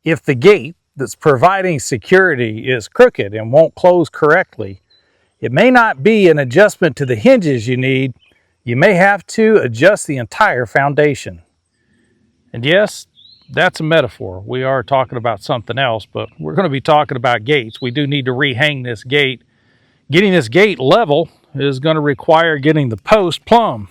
If the gate that's providing security is crooked and won't close correctly, it may not be an adjustment to the hinges you need. You may have to adjust the entire foundation. And yes, that's a metaphor. We are talking about something else, but we're going to be talking about gates. We do need to rehang this gate. Getting this gate level is going to require getting the post plumb.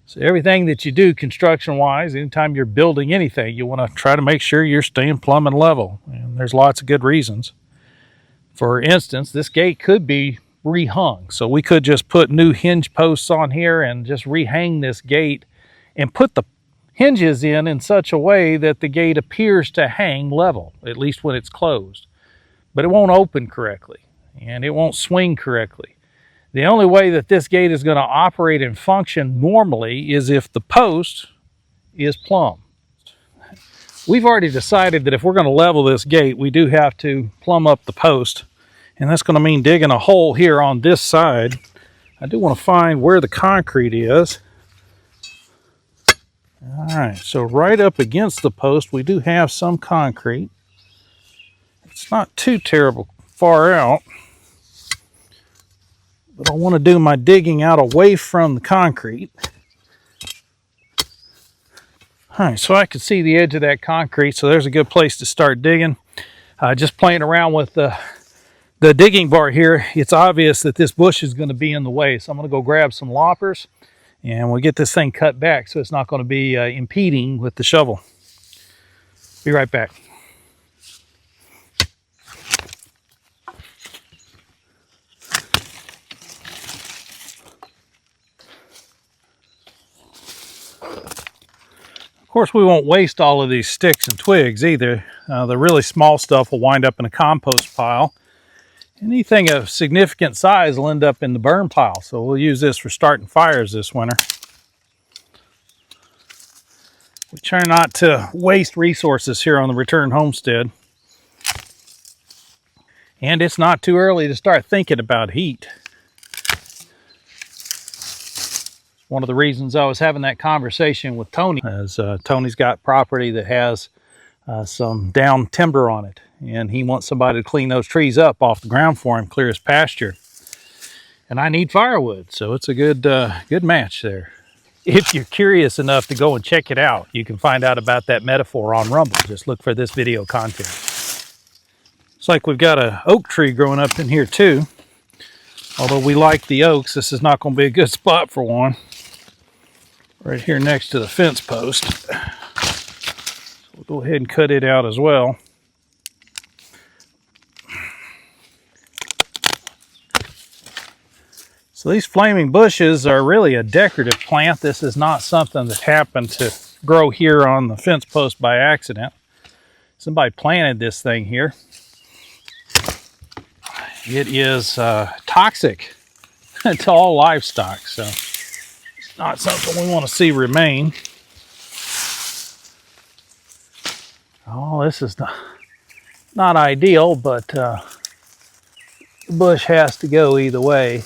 So everything that you do construction-wise, anytime you're building anything, you want to try to make sure you're staying plumb and level. And there's lots of good reasons. For instance, this gate could be rehung. So we could just put new hinge posts on here and just rehang this gate and put the hinges in such a way that the gate appears to hang level, at least when it's closed. But it won't open correctly and it won't swing correctly. The only way that this gate is going to operate and function normally is if the post is plumb. We've already decided that if we're going to level this gate, we do have to plumb up the post. And that's going to mean digging a hole here on this side. I do want to find where the concrete is. All right, so right up against the post, we do have some concrete. It's not too terrible far out. But I want to do my digging out away from the concrete. All right, so I can see the edge of that concrete, so there's a good place to start digging. Just playing around with the digging bar here, it's obvious that this bush is going to be in the way, so I'm going to go grab some loppers, and we'll get this thing cut back so it's not going to be impeding with the shovel. Be right back. Of course, we won't waste all of these sticks and twigs either. The really small stuff will wind up in a compost pile. Anything of significant size will end up in the burn pile, so we'll use this for starting fires this winter. We try not to waste resources here on the Return Homestead. And it's not too early to start thinking about heat. One of the reasons I was having that conversation with Tony is Tony's got property that has some down timber on it, and he wants somebody to clean those trees up off the ground for him, clear his pasture. And I need firewood, so it's a good match there. If you're curious enough to go and check it out, you can find out about that metaphor on Rumble. Just look for this video content. Looks like we've got an oak tree growing up in here too. Although we like the oaks, this is not going to be a good spot for one. Right here next to the fence post. So we'll go ahead and cut it out as well. So these flaming bushes are really a decorative plant. This is not something that happened to grow here on the fence post by accident. Somebody planted this thing here. It is toxic to all livestock, so it's not something we want to see remain. Oh, this is not ideal, but the bush has to go either way.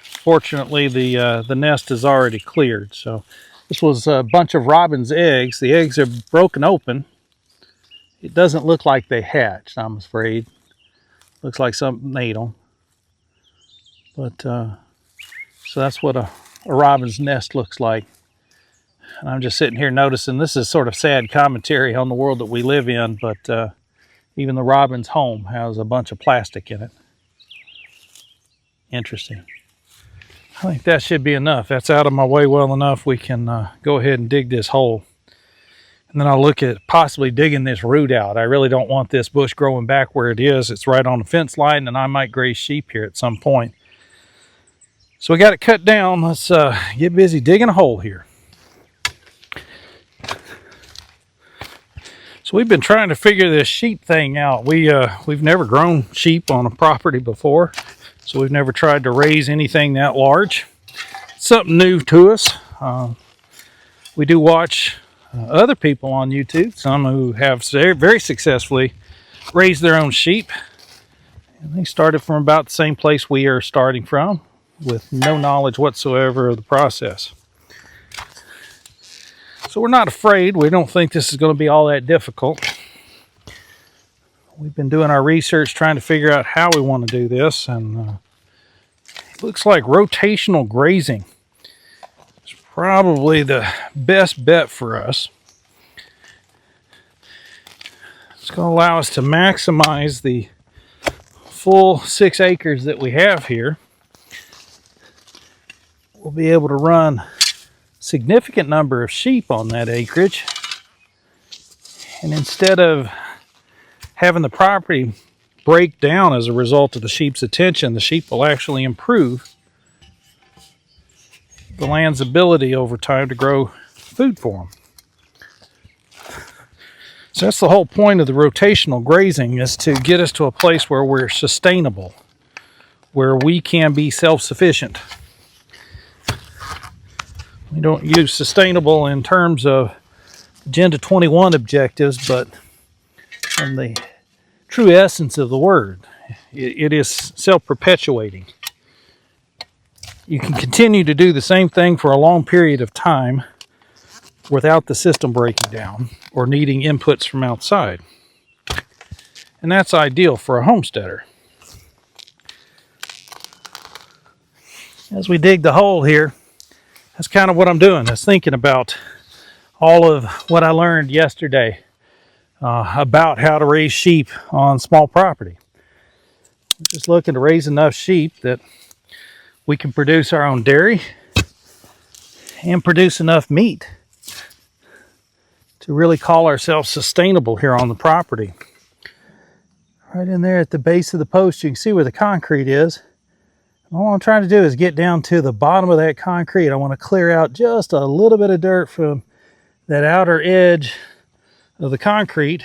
Fortunately, the nest is already cleared. So this was a bunch of robin's eggs. The eggs are broken open. It doesn't look like they hatched, I'm afraid. Looks like something ate them. But so that's what a robin's nest looks like. And I'm just sitting here noticing this is sort of sad commentary on the world that we live in, but even the robin's home has a bunch of plastic in it. Interesting. I think that should be enough. That's out of my way well enough. We can go ahead and dig this hole. And then I'll look at possibly digging this root out. I really don't want this bush growing back where it is. It's right on the fence line, and I might graze sheep here at some point. So we got it cut down. Let's get busy digging a hole here. So we've been trying to figure this sheep thing out. We've never grown sheep on a property before, so we've never tried to raise anything that large. It's something new to us. We do watch other people on YouTube, some who have very successfully raised their own sheep. And they started from about the same place we are starting from, with no knowledge whatsoever of the process. So we're not afraid. We don't think this is going to be all that difficult. We've been doing our research trying to figure out how we want to do this, and it looks like rotational grazing is probably the best bet for us. It's going to allow us to maximize the full 6 acres that we have here. We'll be able to run a significant number of sheep on that acreage. And instead of having the property break down as a result of the sheep's attention, the sheep will actually improve the land's ability over time to grow food for them. So that's the whole point of the rotational grazing, is to get us to a place where we're sustainable, where we can be self-sufficient. We don't use sustainable in terms of Agenda 21 objectives, but in the true essence of the word, it is self-perpetuating. You can continue to do the same thing for a long period of time without the system breaking down or needing inputs from outside. And that's ideal for a homesteader. As we dig the hole here, that's kind of what I'm doing. I was thinking about all of what I learned yesterday about how to raise sheep on small property. We're just looking to raise enough sheep that we can produce our own dairy and produce enough meat to really call ourselves sustainable here on the property. Right in there at the base of the post, you can see where the concrete is. All I'm trying to do is get down to the bottom of that concrete. I want to clear out just a little bit of dirt from that outer edge of the concrete,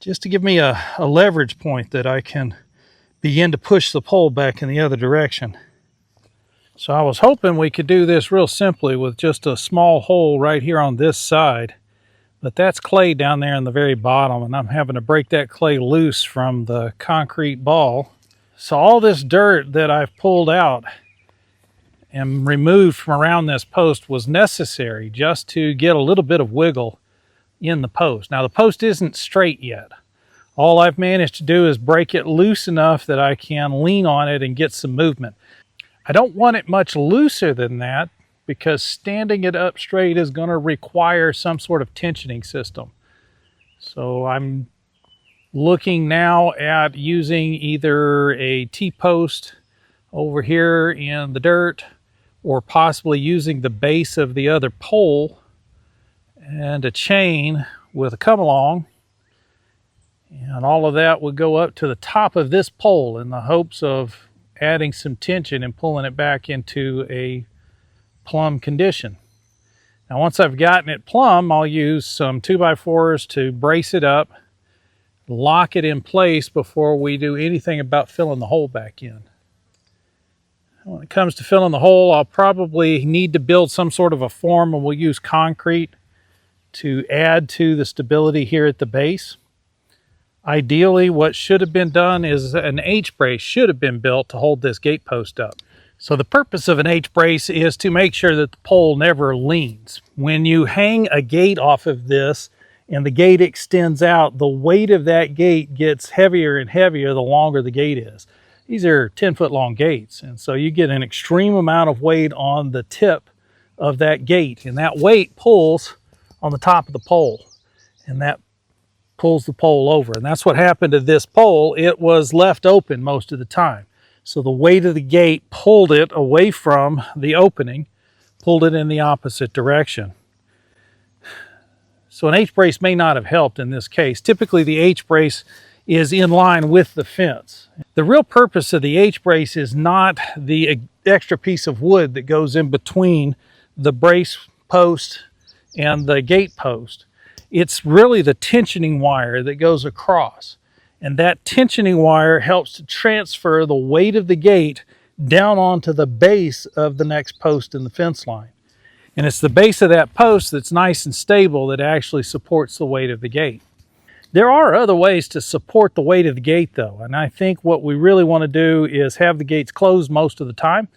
just to give me a leverage point that I can begin to push the pole back in the other direction. So I was hoping we could do this real simply with just a small hole right here on this side, but that's clay down there in the very bottom, and I'm having to break that clay loose from the concrete ball. So all this dirt that I've pulled out and removed from around this post was necessary just to get a little bit of wiggle in the post. Now the post isn't straight yet. All I've managed to do is break it loose enough that I can lean on it and get some movement. I don't want it much looser than that, because standing it up straight is going to require some sort of tensioning system. So I'm looking now at using either a T-post over here in the dirt, or possibly using the base of the other pole and a chain with a come along. And all of that would go up to the top of this pole in the hopes of adding some tension and pulling it back into a plumb condition. Now once I've gotten it plumb, I'll use some 2x4s to brace it up, lock it in place before we do anything about filling the hole back in. When it comes to filling the hole, I'll probably need to build some sort of a form, and we'll use concrete to add to the stability here at the base. Ideally, what should have been done is an H-brace should have been built to hold this gate post up. So the purpose of an H-brace is to make sure that the pole never leans. When you hang a gate off of this and the gate extends out, the weight of that gate gets heavier and heavier the longer the gate is. These are 10-foot long gates, and so you get an extreme amount of weight on the tip of that gate, and that weight pulls on the top of the pole, and that pulls the pole over. And that's what happened to this pole. It was left open most of the time. So the weight of the gate pulled it away from the opening, pulled it in the opposite direction. So an H-brace may not have helped in this case. Typically the H-brace is in line with the fence. The real purpose of the H-brace is not the extra piece of wood that goes in between the brace post and the gate post. It's really the tensioning wire that goes across. And that tensioning wire helps to transfer the weight of the gate down onto the base of the next post in the fence line. And it's the base of that post that's nice and stable that actually supports the weight of the gate. There are other ways to support the weight of the gate though, and I think what we really want to do is have the gates closed most of the time.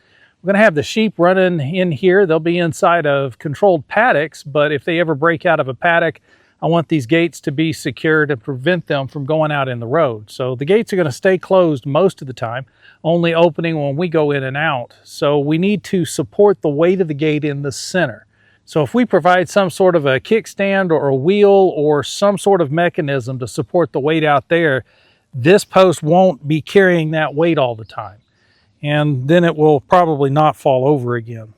We're going to have the sheep running in here. They'll be inside of controlled paddocks, but if they ever break out of a paddock, I want these gates to be secure to prevent them from going out in the road. So the gates are going to stay closed most of the time, only opening when we go in and out. So we need to support the weight of the gate in the center. So if we provide some sort of a kickstand or a wheel or some sort of mechanism to support the weight out there, this post won't be carrying that weight all the time. And then it will probably not fall over again.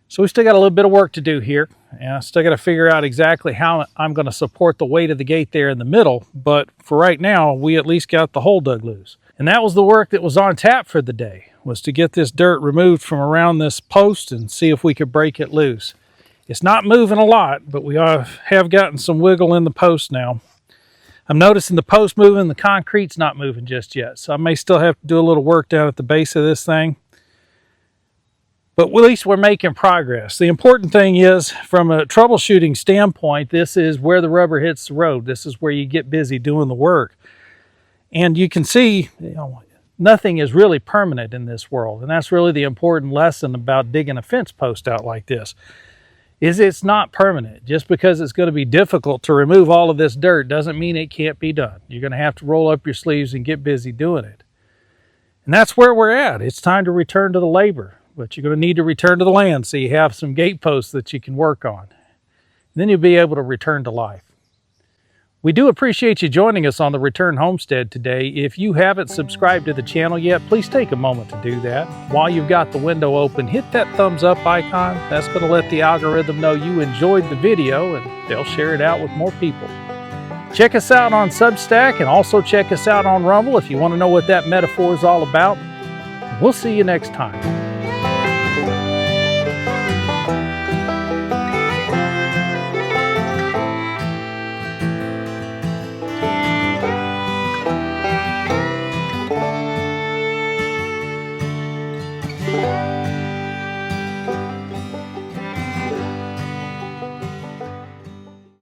So we still got a little bit of work to do here. And I still got to figure out exactly how I'm going to support the weight of the gate there in the middle. But for right now, we at least got the hole dug loose. And that was the work that was on tap for the day, was to get this dirt removed from around this post and see if we could break it loose. It's not moving a lot, but we have gotten some wiggle in the post now. I'm noticing the post moving, the concrete's not moving just yet. So I may still have to do a little work down at the base of this thing. But at least we're making progress. The important thing is, from a troubleshooting standpoint, this is where the rubber hits the road. This is where you get busy doing the work. And you can see, nothing is really permanent in this world. And that's really the important lesson about digging a fence post out like this, is it's not permanent. Just because it's going to be difficult to remove all of this dirt doesn't mean it can't be done. You're going to have to roll up your sleeves and get busy doing it. And that's where we're at. It's time to return to the labor. But you're going to need to return to the land so you have some gate posts that you can work on. And then you'll be able to return to life. We do appreciate you joining us on the Return Homestead today. If you haven't subscribed to the channel yet, please take a moment to do that. While you've got the window open, hit that thumbs up icon. That's going to let the algorithm know you enjoyed the video, and they'll share it out with more people. Check us out on Substack, and also check us out on Rumble if you want to know what that metaphor is all about. We'll see you next time.